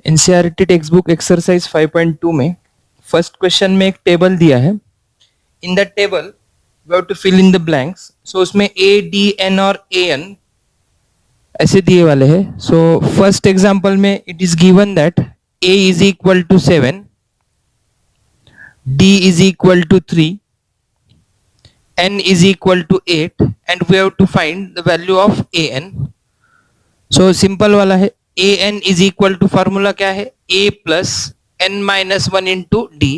NCERT text book exercise 5.2 में first question में एक टेबल दिया है. In the table we have to fill in the blanks. So उसमें ए डी एन और ए एन ऐसे दिए वाले हैं. सो फर्स्ट एग्जांपल में it is given that A is equal to 7, D is equal to 3, n is equal to 8 and we have to find the value of an. So simple वाला है. an is equal to formula क्या है, a plus n minus 1 into d.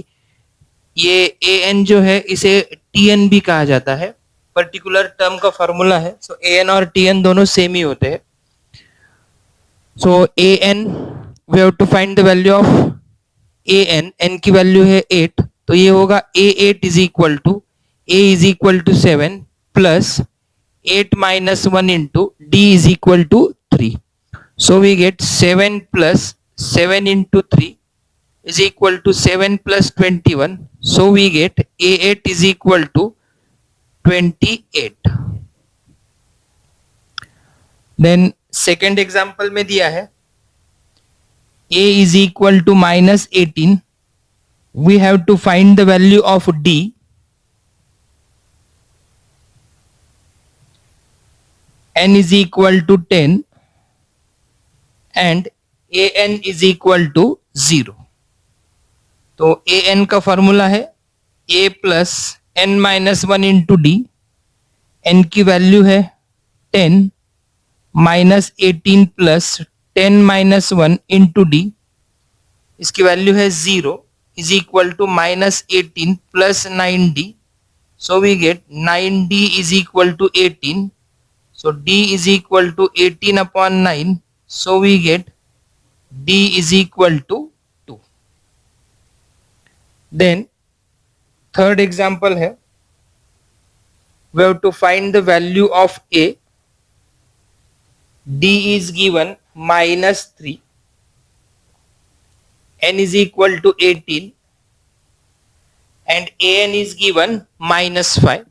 ये an जो है इसे tn भी कहा जाता है, पर्टिकुलर टर्म का फार्मूला है. सो an और tn दोनों सेम ही होते हैं. सो an we have to find the value of an. n की वैल्यू है 8, तो ये होगा a8 is equal to a is equal to 7 plus 8 minus 1 into d is equal to 3. So we get 7 plus 7 into 3 is equal to 7 plus 21. So we get a8 is equal to 28. Then second example में दिया है a is equal to minus 18. We have to find the value of d. n is equal to 10 and an is equal to 0. तो an का formula है a plus n minus 1 into d. n की value है 10 minus 18 plus 10 minus 1 into d. इसकी value है 0 is equal to minus 18 plus 9d. So we get 9d is equal to 18. So d is equal to 18 upon 9. So we get d is equal to 2. Then third example है, we have to find the value of a. d is given minus 3, n is equal to 18 and an is given minus 5.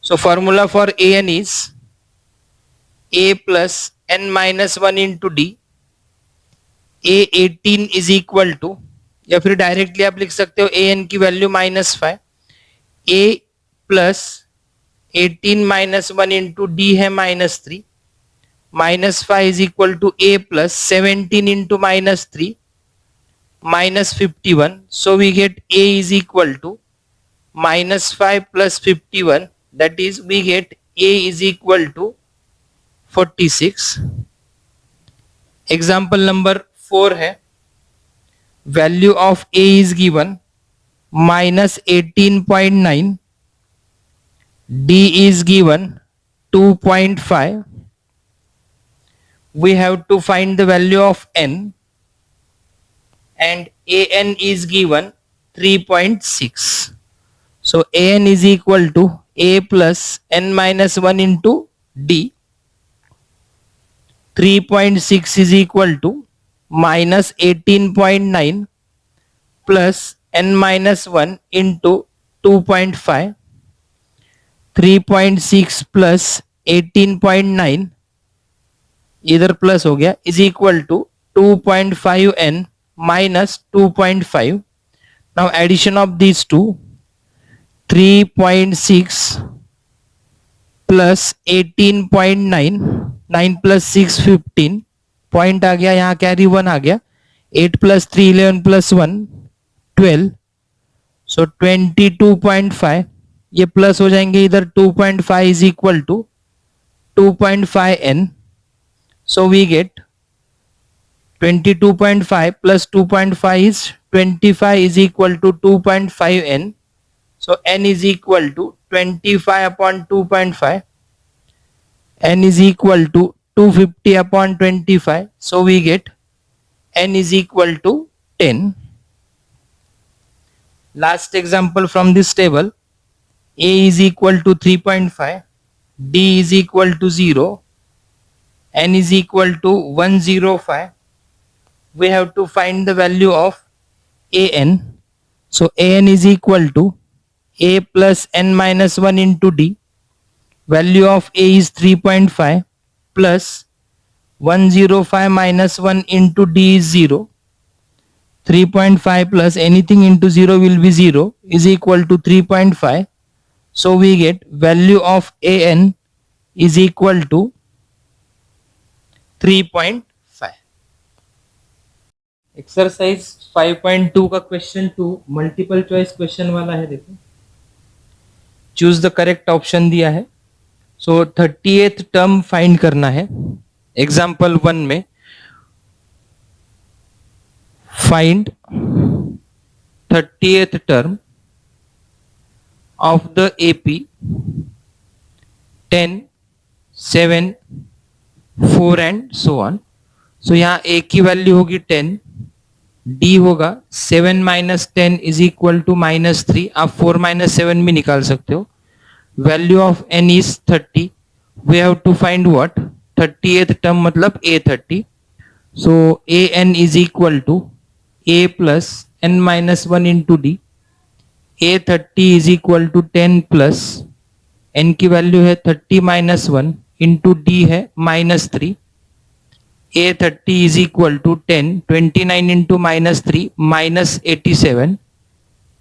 So formula for an is a plus n minus 1 into d. a18 is equal to, या फिर directly आप लिख सकते हो an की value minus 5. a plus 18 minus 1 into d है minus 3. Minus 5 is equal to a plus 17 into minus 3 minus 51. So we get a is equal to minus 5 plus 51, that is we get a is equal to 46. Example number 4 है, value of a is given minus 18.9, d is given 2.5. we have to find the value of n and an is given 3.6. So an is equal to a plus n minus 1 into d. 3.6 is equal to minus 18.9 plus n minus 1 into 2.5. 3.6 plus 18.9 इधर plus हो गया is equal to 2.5n minus 2.5. Now addition of these two, 3.6 plus 18.9, 9 plus 6 15, point आ गया, यहाँ carry 1 आ गया. 8 plus 3 11 plus 1 12. So 22.5, ये plus हो जाएंगे इधर. 2.5 is equal to 2.5n. So we get 22.5 plus 2.5 is 25 is equal to 2.5n. So n is equal to 25 upon 2.5. n is equal to 250 upon 25. So we get n is equal to 10. Last example from this table, a is equal to 3.5, d is equal to 0, n is equal to 105. We have to find the value of an. So an is equal to a plus n minus 1 into d. Value of a is 3.5 plus 105 minus 1 into D is 0. 3.5 plus anything into 0 will be 0 is equal to 3.5. So we get value of AN is equal to 3.5. Exercise 5.2 का question 2 multiple choice question वाला है. देखो, choose the correct option दिया है. सो 38th term find करना है. Example 1 में find 30th term of the AP 10, 7, 4 and so on. So यहाँ A की वैल्यू होगी 10, D होगा 7 minus 10 is equal to minus 3. आप 4 minus 7 भी निकाल सकते हो. Value of N is 30. We have to find what? 30th term मतलब A30. So AN is equal to A plus n minus 1 into D. A30 is equal to 10 plus n की value है 30 minus 1 into D है minus 3. A30 is equal to 10, 29 into minus 3 minus 87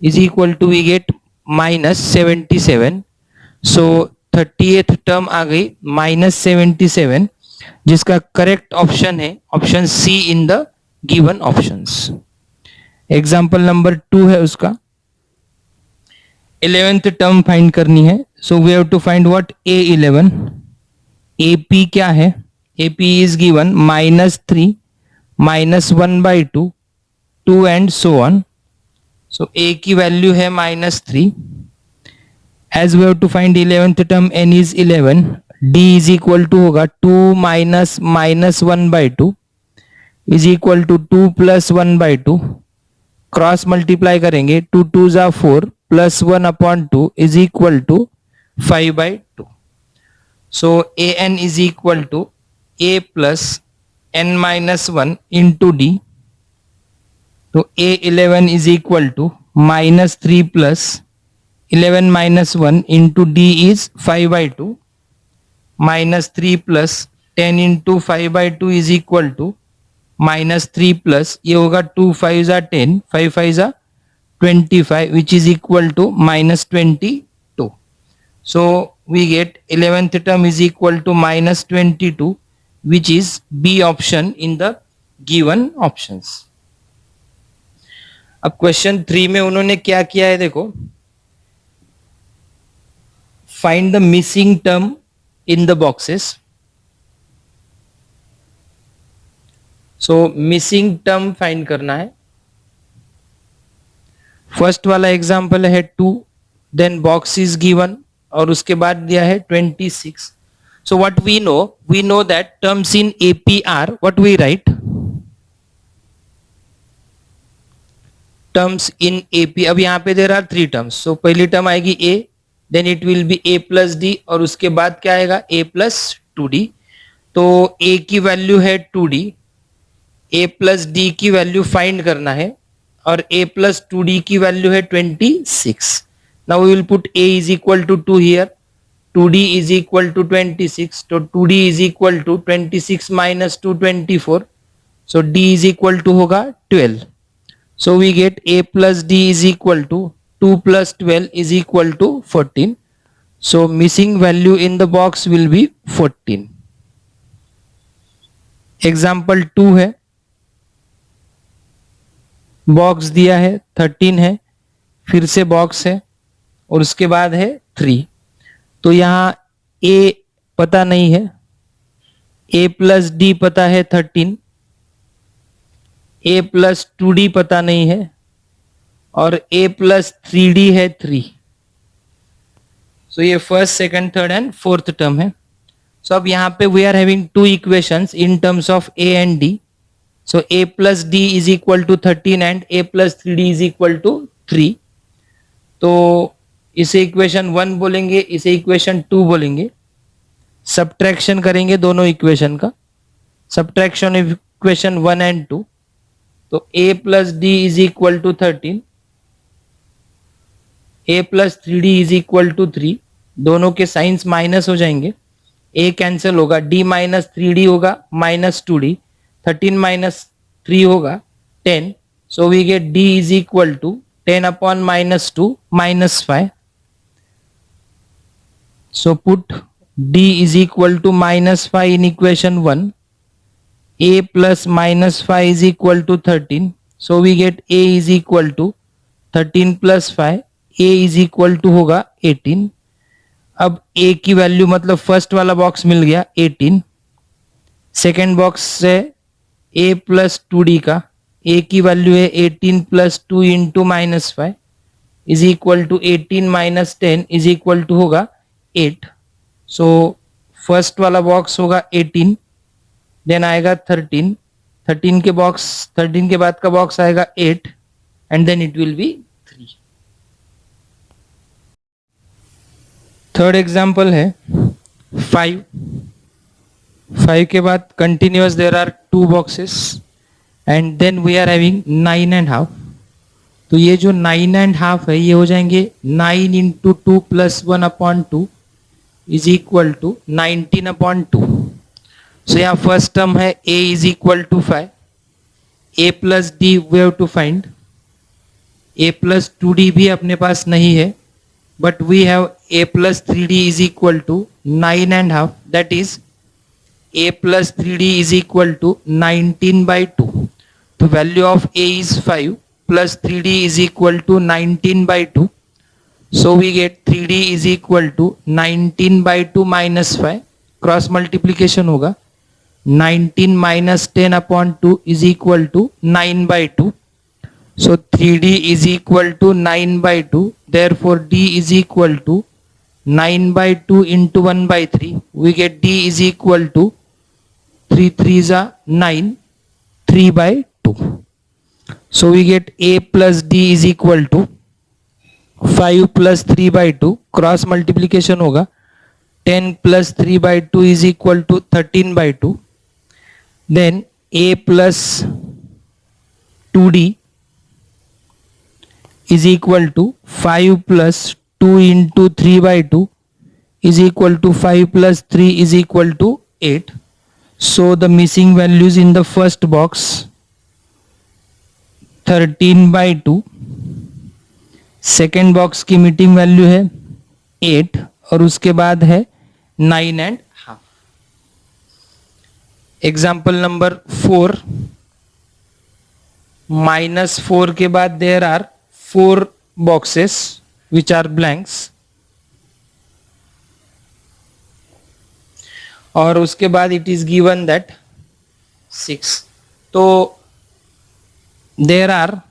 is equal to we get minus 77. So 38th term आ गई minus 77, जिसका correct option है option C in the given options. Example number 2 है उसका. 11th term find करनी है. So we have to find what A11. AP क्या है? AP is given -3 -1/2 2 and so on. So A की वैल्यू है -3. As we have to find 11th term N is 11. D is equal to होगा 2 minus -1/2 is equal to 2 plus 1/2. Cross multiply करेंगे 2 2s are 4 plus 1/2 is equal to 5/2. So AN is equal to A plus n minus 1 into D. So A11 is equal to -3 plus 11 minus 1 into D is 5/2. -3 plus 10 into 5/2 is equal to -3 plus ये होगा 2 5s are 10, 5 5s are 25, which is equal to -22. So we get 11th term is equal to -22, which is B option in the given options. अब question 3 में उन्होंने क्या किया है देखो. Find the missing term in the boxes. So missing term find करना है. First वाला एग्जांपल है 2, देन बॉक्स इज गिवन और उसके बाद दिया है 26. So what we know that terms in AP are what we write. Terms in AP, अब यहाँ पे देर आर 3 टर्म्स. सो पहली टर्म आएगी a, then it will be a plus d और उसके बाद क्या आएगा ए प्लस 2d. तो ए की वैल्यू है 2d, a प्लस डी की वैल्यू फाइंड करना है और a प्लस 2d की वैल्यू है 26. Now we will put a is equal to 2 here, 2d is equal to 26. तो 2d is equal to 26 minus 2 24. So d is equal to होगा 12. So we get a plus d is equal to 2 plus 12 is equal to 14. So missing value in the box will be 14. Example 2 है. Box दिया है 13 है, फिर से box है और उसके बाद है 3. तो यहाँ a पता नहीं है, a प्लस डी पता है 13, a प्लस 2d पता नहीं है और a प्लस 3d है 3. सो ये first, second, third and fourth term है. सो अब यहाँ पे we are having 2 equations in terms of a and d. So a plus d is equal to 13 and a plus 3d is equal to 3. तो इसे equation 1 बोलेंगे, इसे equation 2 बोलेंगे. Subtraction करेंगे दोनों इक्वेशन का, सब्ट्रैक्शन ऑफ इक्वेशन 1 एंड 2. तो a plus d is equal to 13, a plus 3d is equal to 3. दोनों के साइंस माइनस हो जाएंगे. ए कैंसिल होगा, डी माइनस 3d होगा माइनस 2d, 13 माइनस 3 होगा 10, so we get d is equal to 10 upon minus 2 minus 5. So put d is equal to minus 5 in equation 1. A plus minus 5 is equal to 13. So we get a is equal to 13 plus 5. a is equal to होगा 18. अब a की value मतलब first वाला box मिल गया 18. Second box से a plus 2d का a की value है 18 plus 2 into minus 5 is equal to 18 minus 10 is equal to होगा 8. सो फर्स्ट वाला बॉक्स होगा 18, देन आएगा 13, 13 के बाद का बॉक्स आएगा 8 and then it will B 3. Third example है 5. 5 के बाद continuous there are 2 boxes and then we are having 9.5. तो ये जो 9.5 है ये हो जाएंगे 9 into 2 plus 1 upon 2 is equal to 19 upon 2. सो यहाँ फर्स्ट टर्म है a is equal to 5, a plus D we have to find. a plus 2d भी अपने पास नहीं है, but we have a plus 3d is equal to 9.5, that is a plus 3d is equal to 19 by 2. The value of a is 5 plus 3d is equal to 19 by 2. So we get 3d is equal to 19 by 2 minus 5. Cross multiplication होगा 19 minus 10 upon 2 is equal to 9 by 2. So 3d is equal to 9 by 2. Therefore d is equal to 9 by 2 into 1 by 3. We get d is equal to 3 3s are 9, 3 by 2. So we get a plus d is equal to 5 plus 3 by 2. Cross multiplication होगा 10 plus 3 by 2 is equal to 13 by 2. Then a plus 2d is equal to 5 plus 2 into 3 by 2 is equal to 5 plus 3 is equal to 8. So the missing values in the first box 13 by 2, second box की meeting value है 8 और उसके बाद है 9.5. Example number 4. -4 के बाद there are 4 boxes which are blanks और उसके बाद it is given that 6. तो there are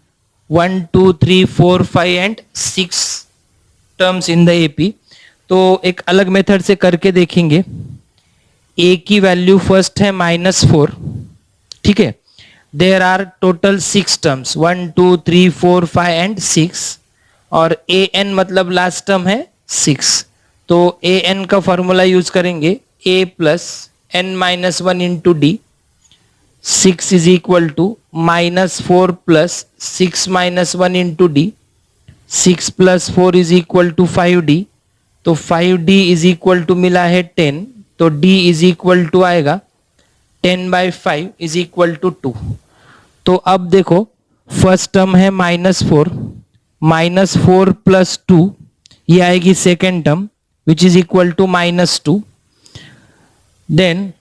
1 2 3 4 5 and 6 terms in the AP. तो एक अलग मेथड से करके देखेंगे. a की वैल्यू फर्स्ट है -4, ठीक है. There are total 6 terms 1 2 3 4 5 and 6 और an मतलब लास्ट टर्म है 6. तो an का फॉर्मूला यूज करेंगे a plus n minus 1 into D. 6 is equal to -4 plus 6 minus 1 into d. 6 plus 4 is equal to 5d. तो 5d is equal to मिला है 10, तो d is equal to आएगा 10 by 5 is equal to 2. तो अब देखो first term है -4, -4 plus 2 ये आएगी second term which is equal to -2. Then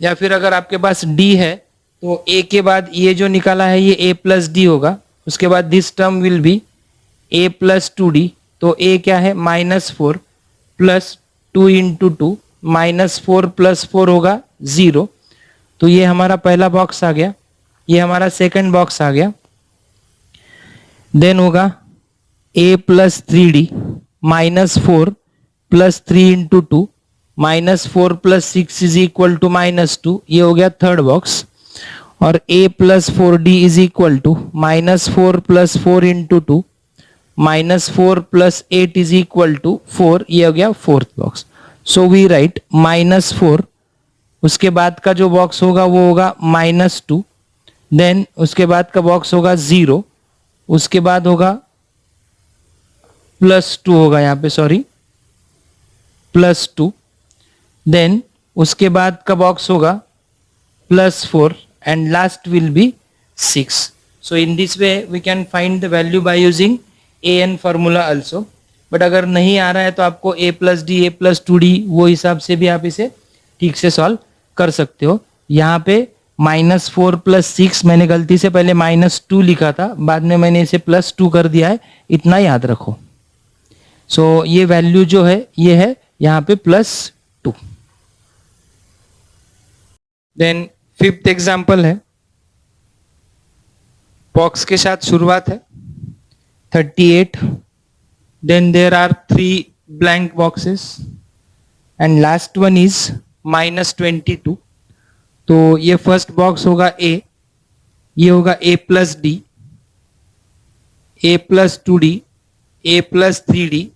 या फिर अगर आपके पास d है तो a के बाद ये जो निकाला है ये a प्लस डी होगा. उसके बाद this term will be a plus 2d. तो a क्या है -4 प्लस 2 इंटू 2 -4 प्लस 4 होगा 0. तो ये हमारा पहला बॉक्स आ गया, ये हमारा सेकंड बॉक्स आ गया. देन होगा a plus 3d -4 plus 3 into 2 -4 plus 6 is equal to -2. ये हो गया थर्ड बॉक्स. और a plus 4d is equal to -4 plus 4 into 2 -4 plus 8 is equal to 4. ये हो गया fourth box. So we write -4. उसके बाद का जो बॉक्स होगा वो होगा -2. देन उसके बाद का बॉक्स होगा 0. उसके बाद होगा +2 होगा यहाँ पे, सॉरी +2. देन उसके बाद का बॉक्स होगा +4 and last will be 6. So in this way we can find the value by using an formula also. But अगर नहीं आ रहा है तो आपको a+d a+2d वो हिसाब से भी आप इसे ठीक से सॉल्व कर सकते हो. यहाँ पे -4 + 6 मैंने गलती से पहले -2 लिखा था, बाद में मैंने इसे +2 कर दिया है, इतना याद रखो. सो ये वैल्यू जो है ये है यहाँ पे +2. देन 5th एग्जाम्पल है, बॉक्स के साथ शुरुआत है 38. Then there are 3 blank boxes and last one is -22. तो ये फर्स्ट बॉक्स होगा ए, ये होगा a+d, a+2d, a+3d,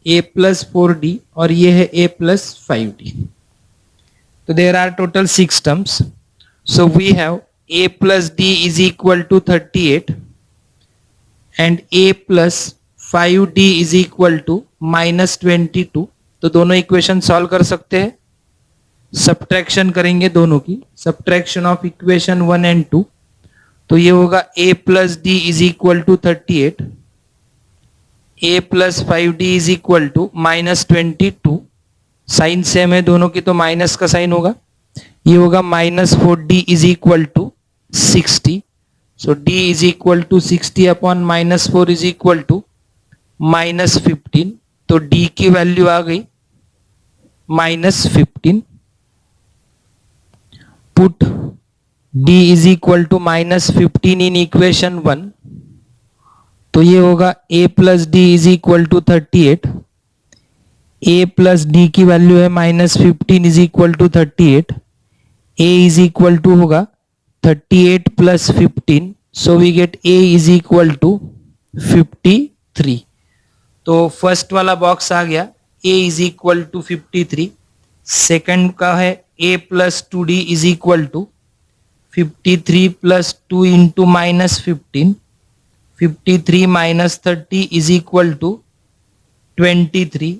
a+4d और ये है a+5d. So there are total 6 terms. So we have a+d is equal to 38 and a+5d is equal to -22. तो दोनों इक्वेशन सॉल्व कर सकते हैं. सब्ट्रैक्शन करेंगे दोनों की, सब्ट्रैक्शन ऑफ इक्वेशन 1 and 2. तो ये होगा a+d is equal to 38, a+5d is equal to -22. Sign same है दोनों की तो माइनस का साइन होगा. ये होगा -4d is equal to 60. So d is equal to 60 upon -4 is equal to -15. तो d की वैल्यू आ गई -15. Put d is equal to -15 in equation 1. तो ये होगा a+d is equal to 38. a+d की वैल्यू है -15 is equal to 38. a is equal to होगा 38 + 15. So we get a is equal to 53. तो फर्स्ट वाला बॉक्स आ गया a is equal to 53. Second का है a+2d is equal to 53 + 2 into -15. 53 - 30 is equal to 23.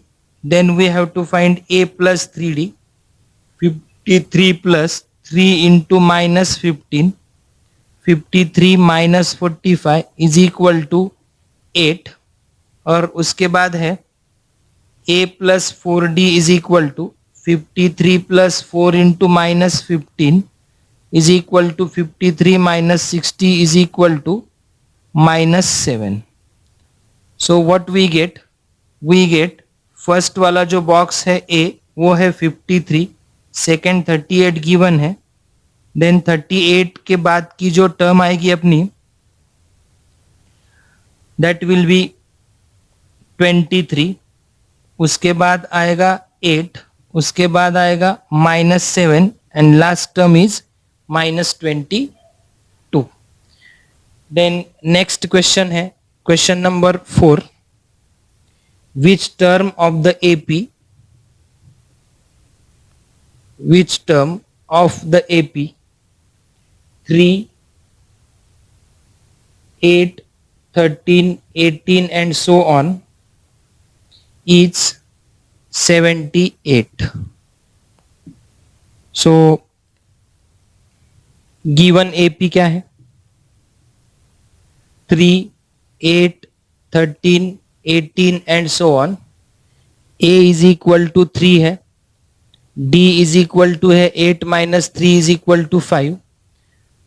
Then we have to find a+3d. 53 + 3 into -15. 53 - 45 is equal to 8. और उसके बाद है a+4d is equal to 53 + 4 into -15 is equal to 53 - 60 is equal to -7. So what we get? We get first वाला जो box है ए वो है 53, second 38 given है. देन 38 के बाद की जो टर्म आएगी अपनी दैट विल बी 23. उसके बाद आएगा 8, उसके बाद आएगा -7 and last term is -22. Then next question है question number 4. Which term of the AP, which term of the AP 3, 8, 13, 18 and so on is 78? So given AP क्या है? 3, 8, 13, 18 and so on. a is equal to 3 है, d is equal to है 8 - 3 is equal to 5.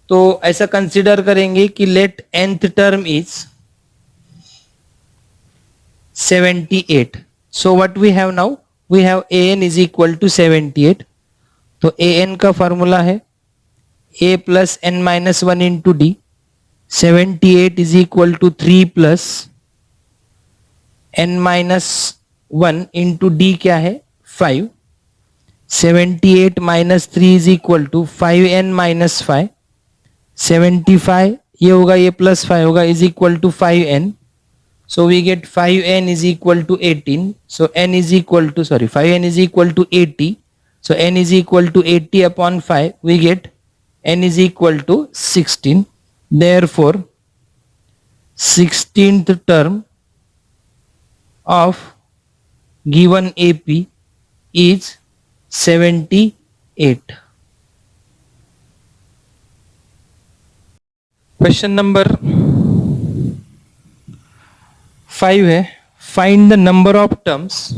तो ऐसा consider करेंगे कि late nth term is 78. So what we have now? We have an is equal to 78. तो an का formula है a + n - 1 into d. 78 is equal to 3 + n - 1 into d क्या है 5. 78 - 3 is equal to 5n - 5. 75 ये होगा ये +5 होगा is equal to 5n. So we get 5n is equal to 18. So n is equal to 5n is equal to 80. So n is equal to 80 upon 5. We get n is equal to 16. Therefore 16th term of given AP is 78. Question number 5 है, find the number of terms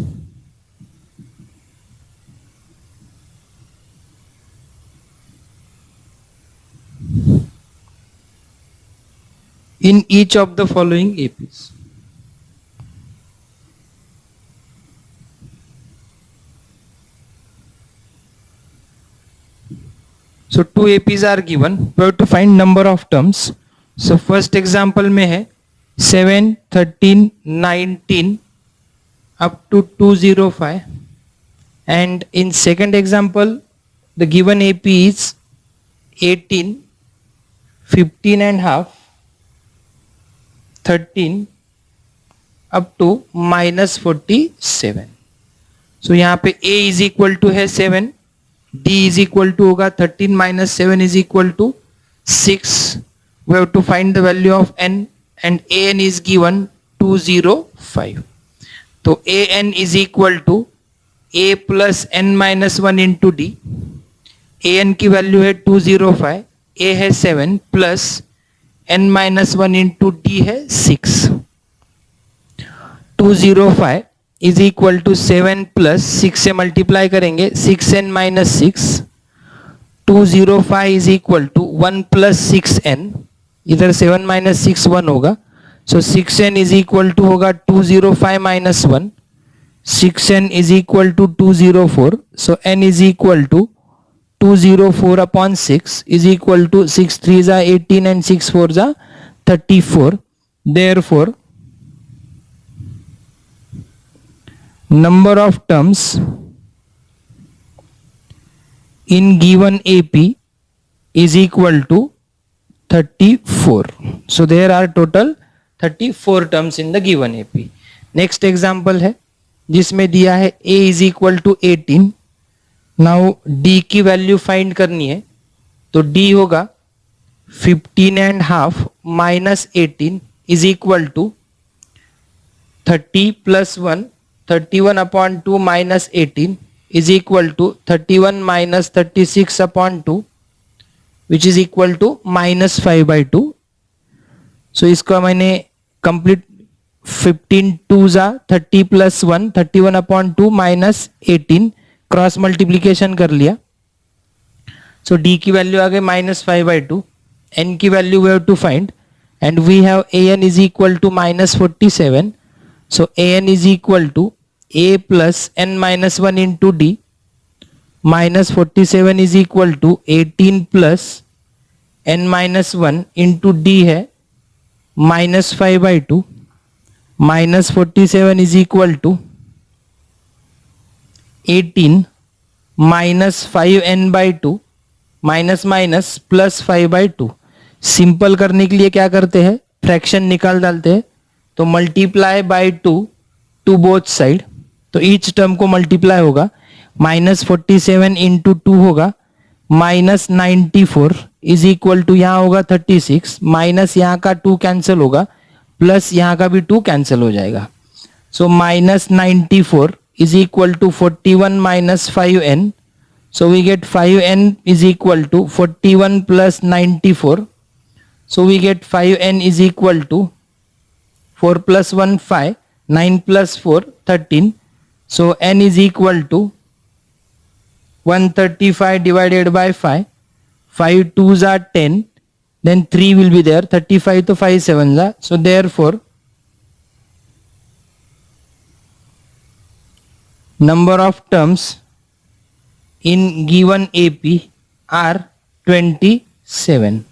in each of the following APs. So two APs are given. We have to find number of terms. So first example में है 7, 13, 19 up to 205, and in second example the given AP is 18, 15 and half, 13 up to -47. So यहाँ पे A is equal to है 7, D is equal to होगा 13 minus 7 is equal to 6. We have to find the value of n, and an is given 205. तो an is equal to a plus n minus 1 into d. an की value है 205, a है 7 plus n minus 1 into d है 6. 205 is equal to 7 plus 6 से multiply करेंगे 6n minus 6. 205 is equal to 1 plus 6n, इधर 7 minus 6 1 होगा. सो 6n is equal to होगा 205 minus 1. 6n is equal to 204. So n is equal to 204 upon 6 is equal to 6 3 जा 18 and 6 4 जा 34. Therefore number of terms in given AP is equal to 34. So there are total 34 terms in the given AP. Next example है जिसमें दिया है A is equal to 18. Now D की value find करनी है, तो D होगा 15 and half minus 18 is equal to 30 plus 1, 31 upon 2 minus 18 is equal to 31 minus 36 upon 2, which is equal to minus 5 by 2. So इसको मैंने कंप्लीट 15 2 जा 30 plus 1 31 upon 2 minus 18 cross multiplication कर लिया. सो D की वैल्यू आ गई minus 5 by 2. N की value we have to find, and we have an is equal to minus 47. So an is equal to a plus n minus 1 into d. Minus 47 is equal to 18 plus n minus 1 into d है minus 5 by 2. Minus 47 is equal to 18 minus 5n by 2 minus minus plus 5 by 2. Simple करने के लिए क्या करते हैं, fraction निकाल डालते हैं. तो multiply by 2 to both side, तो ईच टर्म को मल्टीप्लाई होगा. माइनस 47 इंटू 2 होगा माइनस 94 इज इक्वल टू यहाँ होगा 36, माइनस यहाँ का 2 कैंसिल होगा, प्लस यहाँ का भी 2 कैंसिल हो जाएगा. So minus 94 is equal to 41 minus 5n. So we get 5n is equal to 41 plus 94. So we get 5n is equal to 4 plus 1 5, 9 plus 4 13. So n is equal to 135 divided by 5. 5 2s are 10. Then 3 will be there. 35 to 5 7s are. So therefore number of terms in given AP are 27.